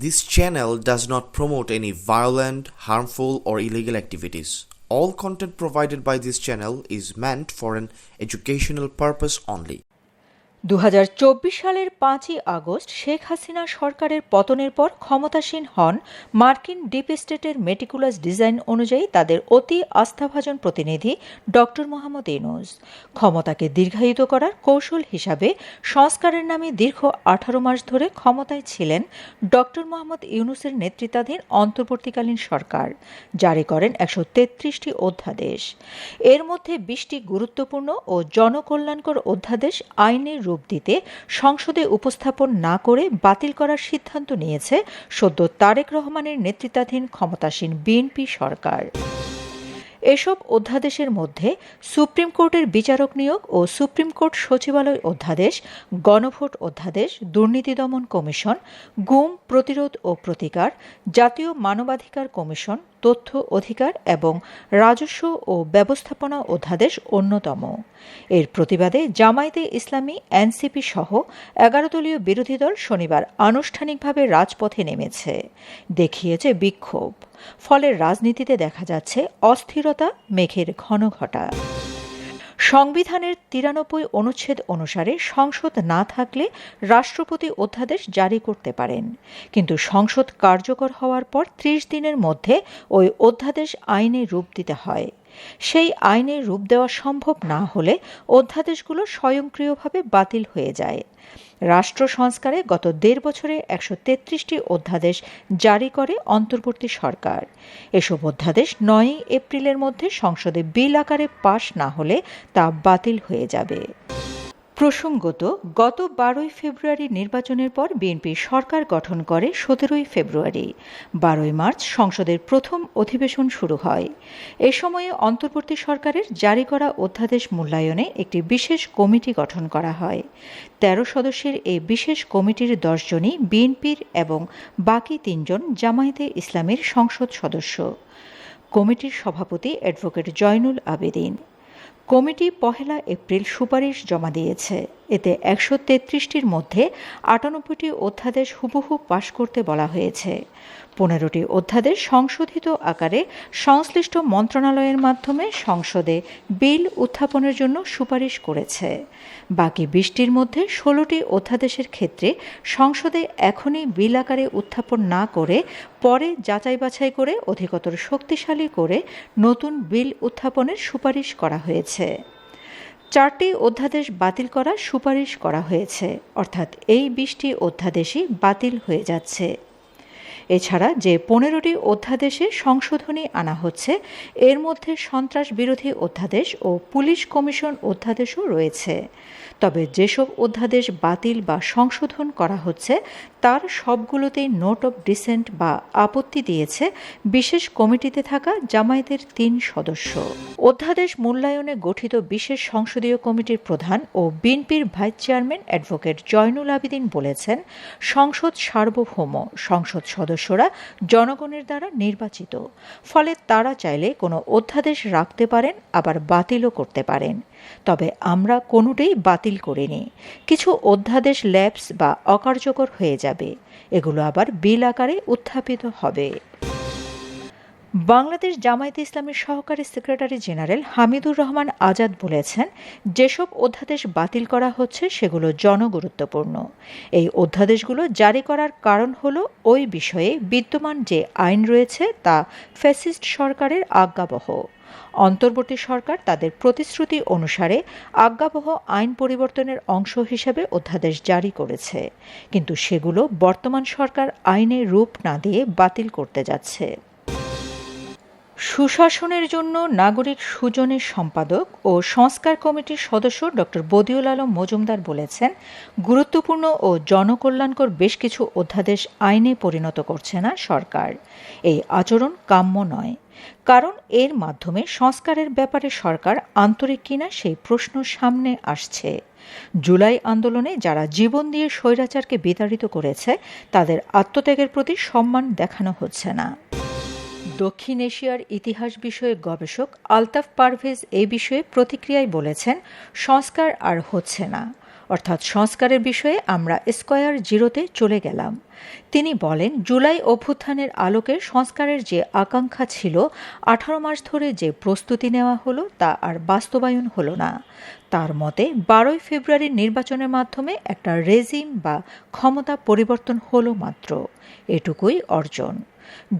This channel does not promote any violent, harmful, or illegal activities. All content provided by this channel is meant for an educational purpose only. 2024 সালের 5ই August Sheikh Hasina সরকারের পতনের পর ক্ষমতাসীন হন মার্কিন deep স্টেটের meticulous design অনুযায়ী তাদের অতি আস্থাভাজন প্রতিনিধি ডক্টর মোহাম্মদ ইউনূস। ক্ষমতাকে দীর্ঘায়িত করার কৌশল হিসাবে সংস্কারের নামে দীর্ঘ 18 মাস ধরে ক্ষমতায় ছিলেন ডক্টর মোহাম্মদ ইউনূসের নেতৃত্বাধীন অন্তর্বর্তীকালীন সরকার। জারি করেন 133টি অধ্যাদেশ। এর মধ্যে 20টি গুরুত্বপূর্ণ ও জনকল্যাণকর অধ্যাদেশ আইনের রূপ দিতে সংসদে উপস্থাপন না করে বাতিল করার সিদ্ধান্ত নিয়েছে সদ্য তারেক রহমানের নেতৃত্বাধীন ক্ষমতাসীন বিএনপি সরকার। এসব অধ্যাদেশের মধ্যে সুপ্রিম কোর্টের বিচারক নিয়োগ ও সুপ্রিম কোর্ট সচিবালয় অধ্যাদেশ, গণভোট অধ্যাদেশ, দুর্নীতি দমন কমিশন, গুম প্রতিরোধ ও প্রতিকার, জাতীয় মানবাধিকার কমিশন, তথ্য অধিকার এবং রাজস্ব ও ব্যবস্থাপনা অধ্যাদেশ অন্যতম। এর প্রতিবাদে জামায়াতে ইসলামী, এনসিপি সহ 11 দলীয় বিরোধী দল শনিবার আনুষ্ঠানিকভাবে রাজপথে নেমেছে, দেখিয়েছে বিক্ষোভ। ফলে রাজনীতিতে দেখা যাচ্ছে অস্থিরতা, মেঘের ঘন ঘটা। সংবিধানের 93 অনুচ্ছেদ অনুসারে সংসদ না থাকলে রাষ্ট্রপতি অধ্যাদেশ জারি করতে পারেন, কিন্তু সংসদ কার্যকর হওয়ার পর 30 দিনের মধ্যে ওই অধ্যাদেশ আইনে রূপ দিতে হয়। সেই আইনে রূপ দেওয়া সম্ভব না হলে অধ্যাদেশগুলো স্বয়ংক্রিয়ভাবে বাতিল হয়ে যায়। রাষ্ট্র সংস্কারে গত 1.5 বছরে 133টি অধ্যাদেশ জারি করে অন্তর্বর্তী সরকার। এসব অধ্যাদেশ 9 এপ্রিলের মধ্যে সংসদে বিল আকারে পাশ না হলে তা বাতিল হয়ে যাবে। প্রসঙ্গত, গত 12ই ফেব্রুয়ারি নির্বাচনের পর বিএনপি সরকার গঠন করে 17ই ফেব্রুয়ারি। 12ই মার্চ সংসদের প্রথম অধিবেশন শুরু হয়। এ সময়ে অন্তর্বর্তী সরকারের জারি করা অধ্যাদেশ মূল্যায়নে একটি বিশেষ কমিটি গঠন করা হয়। 13 সদস্যের এই বিশেষ কমিটির 10 জনই বিএনপির এবং বাকি 3 জন জামায়াতে ইসলামীর সংসদ সদস্য। কমিটির সভাপতি advocate Zainul Abedin. Committee 1 April সুপারিশ জমা দিয়েছে। এতে 133টির মধ্যে 98টি অধ্যাদেশ হুবহু পাশ করতে বলা হয়েছে। 15টি অধ্যাদেশ সংশোধিত আকারে সংশ্লিষ্ট মন্ত্রণালয়ের মাধ্যমে সংসদে বিল উত্থাপনের জন্য সুপারিশ করেছে। বাকি 20টির মধ্যে 16টি অধ্যাদেশের ক্ষেত্রে সংসদে এখনই বিল আকারে উত্থাপন না করে পরে যাচাই বাছাই করে অধিকতর শক্তিশালী করে নতুন বিল উত্থাপনের সুপারিশ করা হয়েছে। 4টি অধ্যাদেশ বাতিল করার সুপারিশ করা হয়েছে, অর্থাৎ এই 20টি অধ্যাদেশই বাতিল হয়ে যাচ্ছে। এছাড়া যে 15টি অধ্যাদেশে সংশোধনী আনা হচ্ছে, এর মধ্যে সন্ত্রাস বিরোধী অধ্যাদেশ ও পুলিশ কমিশন অধ্যাদেশও রয়েছে। তবে যেসব অধ্যাদেশ বাতিল বা সংশোধন করা হচ্ছে তার সবগুলোতেই নোট অব ডিসেন্ট বা আপত্তি দিয়েছে বিশেষ কমিটিতে থাকা জামায়াতের 3 সদস্য। অধ্যাদেশ মূল্যায়নে গঠিত বিশেষ সংসদীয় কমিটির প্রধান ও বিএনপির vice chairman advocate Zainul Abedin বলেছেন, সংসদ সার্বভৌম, সংসদ সদস্যরা জনগণের দ্বারা নির্বাচিত। ফলে তারা চাইলে কোনো অধ্যাদেশ রাখতে পারেন, আবার বাতিলও করতে পারেন। তবে আমরা কোনোটাই বাতিল করিনি। কিছু অধ্যাদেশ ল্যাপস বা অকার্যকর হয়ে যাবে, এগুলো আবার বিল আকারে উত্থাপিত হবে। বাংলাদেশ জামায়াতে ইসলামীর সহকারী সেক্রেটারি জেনারেল হামিদুর রহমান আজাদ বলেছেন, যেসব অধ্যাদেশ বাতিল করা হচ্ছে সেগুলো জনগুরুত্বপূর্ণ। এই অধ্যাদেশগুলো জারি করার কারণ হলো ওই বিষয়ে বিদ্যমান যে আইন রয়েছে তা ফ্যাসিস্ট সরকারের আজ্ঞাবহ। অন্তর্বর্তী সরকার তাদের প্রতিশ্রুতি অনুসারে আজ্ঞাবহ আইন পরিবর্তনের অংশ হিসেবে অধ্যাদেশ জারি করেছে, কিন্তু সেগুলো বর্তমান সরকার আইনে রূপ না দিয়ে বাতিল করতে যাচ্ছে। সুশাসনের জন্য নাগরিক সুজনের সম্পাদক ও সংস্কার কমিটির সদস্য ডক্টর বদিউল আলম মজুমদার বলেছেন, গুরুত্বপূর্ণ ও জনকল্যাণকর বেশ কিছু অধ্যাদেশ আইনে পরিণত করছে না সরকার। এই আচরণ কাম্য নয়, কারণ এর মাধ্যমে সংস্কারের ব্যাপারে সরকার আন্তরিক কিনা সেই প্রশ্ন সামনে আসছে। জুলাই আন্দোলনে যারা জীবন দিয়ে স্বৈরাচারকে বিতাড়িত করেছে তাদের আত্মত্যাগের প্রতি সম্মান দেখানো হচ্ছে না। দক্ষিণ এশিয়ার ইতিহাস বিষয়ক গবেষক আলতাফ পারভেজ এই বিষয়ে প্রতিক্রিয়ায় বলেছেন, সংস্কার আর হচ্ছে না, অর্থাৎ সংস্কারের বিষয়ে আমরা স্কয়ার জিরোতে চলে গেলাম। তিনি বলেন, জুলাই অভ্যুত্থানের আলোকে সংস্কারের যে আকাঙ্ক্ষা ছিল, 18 মাস ধরে যে প্রস্তুতি নেওয়া হলো তা আর বাস্তবায়ন হলো না। তার মতে 12 ফেব্রুয়ারির নির্বাচনের মাধ্যমে একটা রেজিম বা ক্ষমতা পরিবর্তন হলো মাত্র, এটুকুই অর্জন।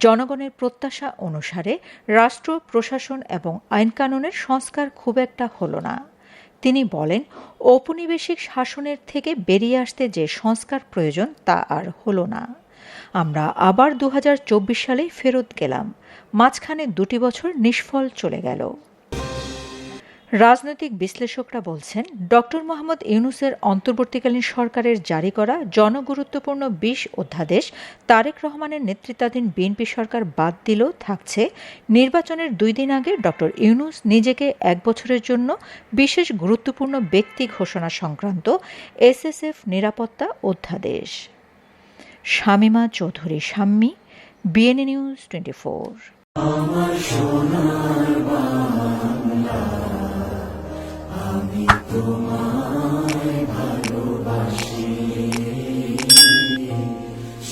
জনগণের প্রত্যাশা অনুসারে রাষ্ট্র, প্রশাসন এবং আইনকানুনের সংস্কার খুব একটা হলো না। তিনি বলেন, ঔপনিবেশিক শাসনের থেকে বেরিয়ে আসতে যে সংস্কার প্রয়োজন তা আর হলো না। আমরা আবার 2024 সালে ফেরত গেলাম। মাঝখানে 2 বছর নিষ্ফল চলে গেল। রাজনৈতিক বিশ্লেষকরা বলছেন, ডক্টর মোহাম্মদ ইউনূসের অন্তর্বর্তীকালীন সরকারের জারি করা জনগুরুত্বপূর্ণ 20 অধ্যাদেশ তারেক রহমানের নেতৃত্বাধীন বিএনপি সরকার বাদ দিলেও থাকছে নির্বাচনের 2 দিন আগে ডক্টর ইউনূস নিজেকে 1 বছরের জন্য বিশেষ গুরুত্বপূর্ণ ব্যক্তি ঘোষণা সংক্রান্ত এসএসএফ নিরাপত্তা অধ্যাদেশ। Shamima Chowdhury Shammi, BNA news 24।